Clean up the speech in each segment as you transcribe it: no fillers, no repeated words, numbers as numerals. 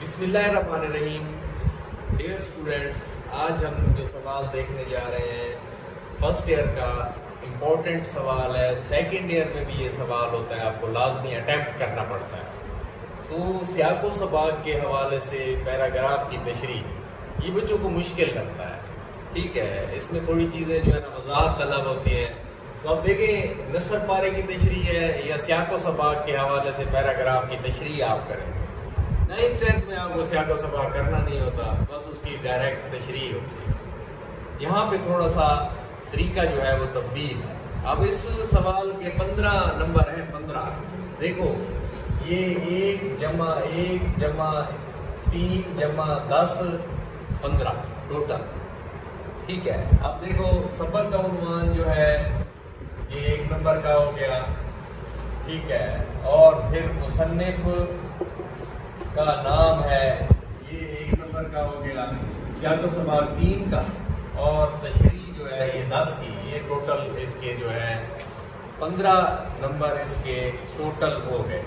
बिस्मिल्लाहिर्रहमानिर्रहीम। Dear students, आज हम जो सवाल देखने जा रहे हैं फर्स्ट ईयर का इम्पोर्टेंट सवाल है। सेकंड ईयर में भी ये सवाल होता है, आपको लाजमी अटेम्प्ट करना पड़ता है। तो सियाको सबाक के हवाले से पैराग्राफ की तशरीह ये बच्चों को मुश्किल लगता है, ठीक है। इसमें थोड़ी चीज़ें जो है ना वज़ाहत तलब होती हैं। तो अब देखें, नसर पारे की तशरीह है या सियाको सबाक के हवाले से पैराग्राफ की तशरीह आप करें। 9th 10th में आपको सियाको सबाक करना नहीं होता, बस उसकी डायरेक्ट तशरीह होती है। यहाँ पे थोड़ा सा तरीका जो है वो तब्दील है। अब इस सवाल के 15 नंबर हैं। 15 देखो, ये 1 जमा 1 जमा 3 जमा 10 15 टोटल, ठीक है। अब देखो, सबक का उन्वान जो है ये 1 नंबर का हो गया, ठीक है। और फिर मुसन्निफ का नाम है, ये 1 नंबर का हो गया। सियाको सबाक 3 का और तशरीह जो है ये 10 की। ये टोटल इसके जो है 15 नंबर इसके टोटल हो गए।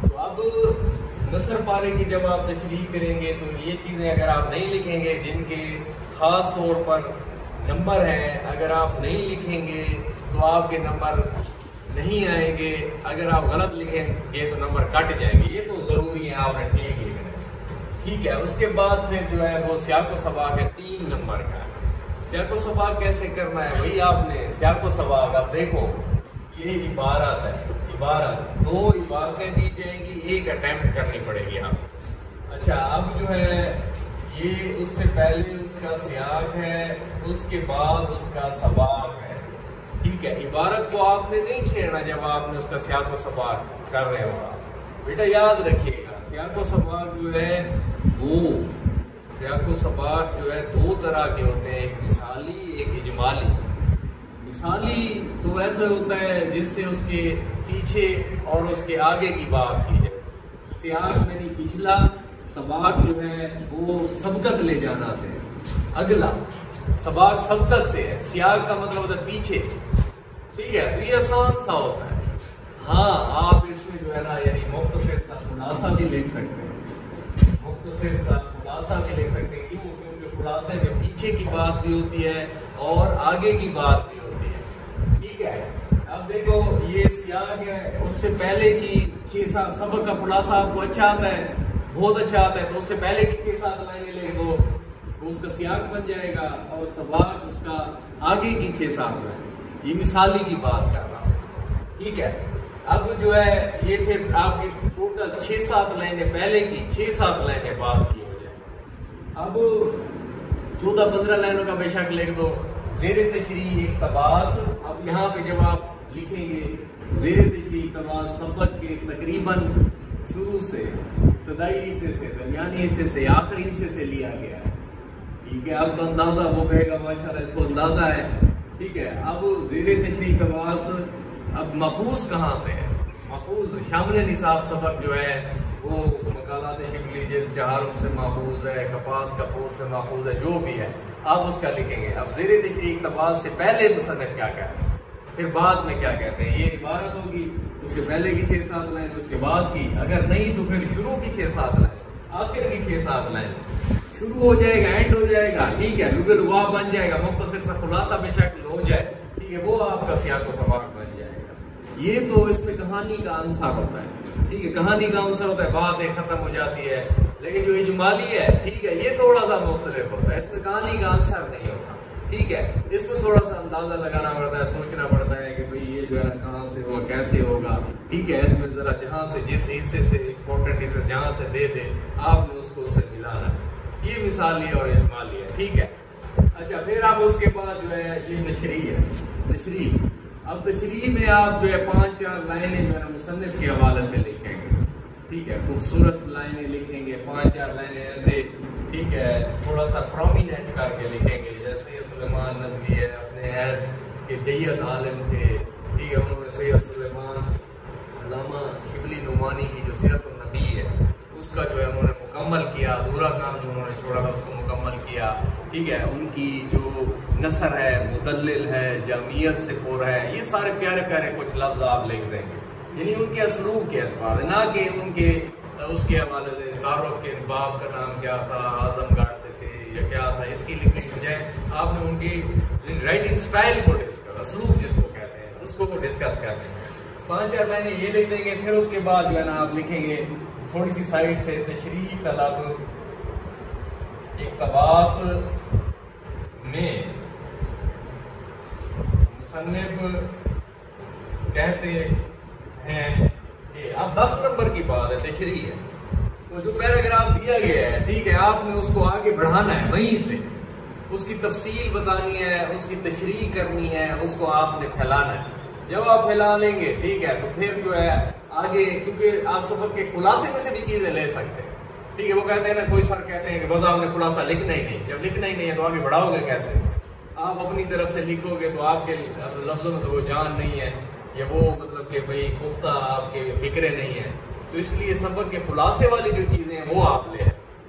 तो अब नसर पारे की जब आप तशरीह करेंगे तो ये चीज़ें अगर आप नहीं लिखेंगे, जिनके ख़ास तौर पर नंबर हैं, अगर आप नहीं लिखेंगे तो आपके नंबर नहीं आएंगे। अगर आप गलत लिखेंगे तो नंबर कट जाएंगे। ये तो ज़रूरी है, आपने ठीक लिखना है, ठीक है। उसके बाद फिर जो है वो सियाको सबाक है 3 नंबर का। सियाको सबाक कैसे करना है भाई, आपने सियाको सबाक आप देखो, ये इबारत है, इबारत 2 इबारतें दी जाएंगी, 1 अटेम्प्ट करनी पड़ेगी आप। अच्छा, अब जो है ये उससे पहले उसका सियाक है, उसके बाद उसका सबाक है, ठीक है। इबारत को आपने नहीं छेड़ना जब आपने उसका सियाको सबाक कर रहे हो। बेटा याद रखिएगा, सियाको सबाक जो है वो सियाको सबाक जो है 2 तरह के होते हैं, एक मिसाली एक इजमाली। मिसाली तो ऐसा होता है जिससे उसके पीछे और उसके आगे की बात की जाए। सियाक यानी पिछला, सबाक जो है वो सबकत ले जाना से, अगला सबाक सबकत से है। सियाक का मतलब होता है पीछे, ठीक है। तो ये आसान सा होता है। हाँ, आप इसमें जो है ना यानी मुख्तसर सा खुलासा भी लिख सकते हैं, मुख्तसर सा खुलासा भी लिख सकते हैं। क्यों? क्योंकि खुलासे में पीछे की बात भी होती है और आगे की बात भी होती है, ठीक है। अब देखो, ये सियाक है, उससे पहले की 6-7 सबक का खुलासा आपको अच्छा आता है, बहुत अच्छा आता है, तो उससे पहले की 6-7 लाइनें लिख दो, उसका सियाक बन जाएगा। और सबाक उसका आगे की 6-7 लाइन। ये मिसाली की बात कर रहा हूँ, ठीक है। अब जो है ये फिर आपकी टोटल 6-7 लाइनें पहले की, 6-7 लाइनें बाद की हो जाए। अब 14-15 लाइनों का बेशक लिख दो। ज़ेरे तशरीह इक़्तिबास, अब यहाँ पे जब आप लिखेंगे ज़ेरे तशरीह इक़्तिबास सबक के तकरीबन शुरू से, इब्तदाई हिस्से से, दरमियानी हिस्से से, आखिरी हिस्से से लिया गया है, ठीक है। अब तो अंदाजा वो कहेगा माशाल्लाह इसको अंदाजा है, ठीक है। अब ज़ेरे तशरीह इक़्तिबास अब मखूज़ कहाँ से है? मखूज़ शामिल निसाब सबक जो है वो मकालात शिबली जिल्द 4 से माखूज़ है, कपास का फूल से माखूज़ है, जो भी है आप उसका लिखेंगे। अब ज़ेरे तशरीह इक़्तिबास से पहले मुसन्निफ़ क्या कहते हैं, फिर बाद में क्या कहते हैं। ये इबारत होगी, उससे पहले की 6-7 लाइन, उसके बाद की, अगर नहीं तो फिर शुरू की 6-7 लाइन, आखिर की 6-7 लाइन, शुरू हो जाएगा, एंड हो जाएगा, ठीक है। लुगे लुगाव बन जाएगा, मुख्तसर सा खुलासा बेशक हो जाए, ठीक है, वो आपका सियाको सबाक बन जाएगा। ये तो इसमें कहानी का आंसर होता है, ठीक है, कहानी का आंसर होता है, बात खत्म हो जाती है। लेकिन जो इजमाली है, ठीक है, ये थोड़ा सा मुख्तलिफ होता है, इसमें कहानी का आंसर नहीं होता, ठीक है। इसमें थोड़ा सा अंदाजा लगाना पड़ता है, सोचना पड़ता है कि भाई ये जो है ना कहाँ से होगा, कैसे होगा, ठीक है। इसमें जरा जहाँ से, जिस हिस्से से इम्पोर्टेंट हिस्से जहाँ से दे दे, आपने उसको उससे मिलाना। ये मिसाली और इजमाली है, ठीक है। अच्छा, फिर आप उसके बाद जो है ये तशरीह है, तशरीह। अब तशरीह में आप जो है 5-4 लाइनें जो है मुसन्निफ के हवाले से लिखेंगे, ठीक है। खूबसूरत लाइनें लिखेंगे, 5-4 लाइनें ऐसे, ठीक है, थोड़ा सा प्रोमिनेंट करके लिखेंगे। जैसे सुलेमान नदवी है, अपने ऐद के जय्यद आलिम थे, ठीक है, उन्होंने सैयद सुलेमान अल्लामा शिबली नुमानी की जो सीरत नबी है उसका जो है उन्होंने मुकम्मल किया, अधूरा काम जो उन्होंने छोड़ा था उसको मुकम्मल किया, ठीक है। उनकी जो नसर है, मुदल्लिल है, जामियत से पुर है, ये सारे प्यारे प्यारे कुछ लफ्ज आप लिख देंगे, यानी उनके असलूब के एतबार, ना कि उनके उसके हवाले से तारुफ के बाप का नाम क्या था, आजमगढ़ से थे या क्या था, इसकी लिखने की बजाय आपने उनकी राइटिंग स्टाइल को डिस्कस, असलूब जिसको कहते हैं उसको डिस्कस करते हैं। 5-4 लाइनें ये लिख देंगे, फिर उसके बाद जो है ना आप लिखेंगे थोड़ी सी साइड से तशरीह तलब इक़्तिबास में मुसन्निफ कहते हैं कि अब 10 नंबर की बात है, तशरीह है, तो जो पैराग्राफ दिया गया है, ठीक है, आपने उसको आगे बढ़ाना है, वहीं से उसकी तफसील बतानी है, उसकी तशरीह करनी है, उसको आपने फैलाना है। जब आप फैला लेंगे, ठीक है, तो फिर जो है आगे, क्योंकि आप सबक के खुलासे में से भी चीजें ले सकते हैं, ठीक है। वो कहते हैं ना, कोई सर कहते हैं कि बस आपने खुलासा लिखना ही नहीं, जब लिखना ही नहीं है तो आगे बढ़ाओगे कैसे? आप अपनी तरफ से लिखोगे तो आपके लफ्जों में तो वो जान नहीं है, या वो मतलब कि भाई पुख्ता आपके फिक्रे नहीं है, तो इसलिए सबक के खुलासे वाली जो चीजें हैं वो आप ले,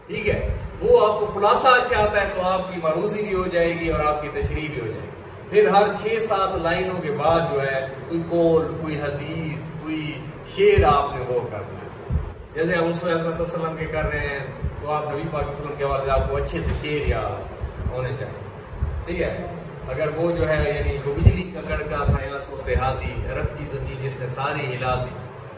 ठीक है। वो आपको खुलासा अच्छा आता है तो आपकी मरूजी भी हो जाएगी और आपकी तशरीह भी हो जाएगी। फिर हर 6-7 लाइनों के बाद जो है कोई कौल, कोई हदीस, कोई शेर आपने वो करना है। जैसे आप उस वसल्लम के कर रहे हैं तो आप नबी पाक सल्लल्लाहु अलैहि वसल्लम के हवाले से आपको अच्छे से शेर याद होने चाहिए, ठीक है। अगर वो जो है यानी वो बिजली का कड़का था या सोते हाथी, रब की जमीन जिसने सारी हिला दी,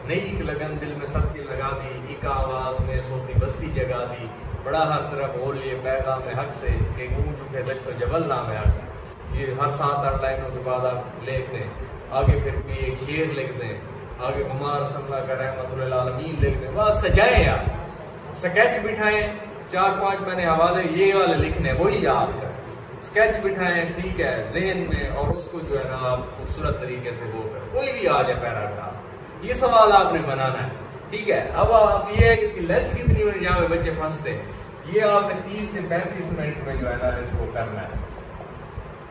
नई एक लगन दिल में सबके लगा दी, एक आवाज में सोती बस्ती जगा दी, बड़ा हर तरफ बोल लिए पैगाम में हक से कि गूंज उठे दश्त जबल नाम है हक से। ये हर 7-8 लाइनों के बाद आप लिख दें, आगे फिर कोई एक शेर लिख दें, आगे कुमार सल्ला का रहमतुल आलमीन लिख दें, बस सजाए यार, स्केच बिठाएं, 4-5 मैंने हवाले ये वाले लिखने, वही याद करें, स्केच बिठाएं, ठीक है, जहन में, और उसको जो है ना आप खूबसूरत तरीके से वो करें, कोई भी आ जाए पैराग्राफ, ये सवाल आपने बनाना है, ठीक है। अब आप ये है कि इसकी लेंथ कितनी हो, जहाँ पे बच्चे फंसते हैं, ये आपने 30 से 35 मिनट में जो है ना इसको करना है,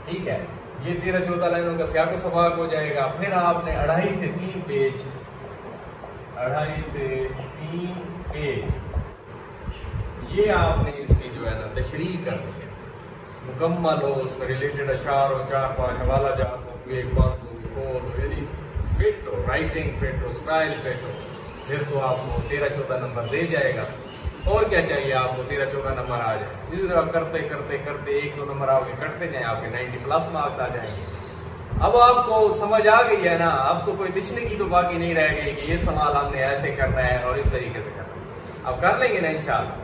ठीक है। ये 13-14 लाइनों का सियाको सवाक हो जाएगा। फिर आपने 2.5 से 3 पेज, 2.5 से 3 पेज, ये आपने इसकी जो है ना तशरीह करनी है, मुकम्मल हो, उसमें रिलेटेड अशार हो, 4-5 हवाला जात हो, एक बात हो, यानी फिट हो, राइटिंग फिट हो, स्टाइल फिट हो, फिर तो आपको 13-14 नंबर दे जाएगा। और क्या चाहिए आपको, 13-14 नंबर आ जाए। इसी तरह करते करते करते 1-2 नंबर आओगे, कटते जाए, आपके 90+ मार्क्स आ जाएंगे। अब आपको समझ आ गई है ना, अब तो कोई दिशने की तो बाकी नहीं रह गई कि ये सवाल हमने ऐसे करना है और इस तरीके से करना है। अब कर लेंगे ना इंशाल्लाह।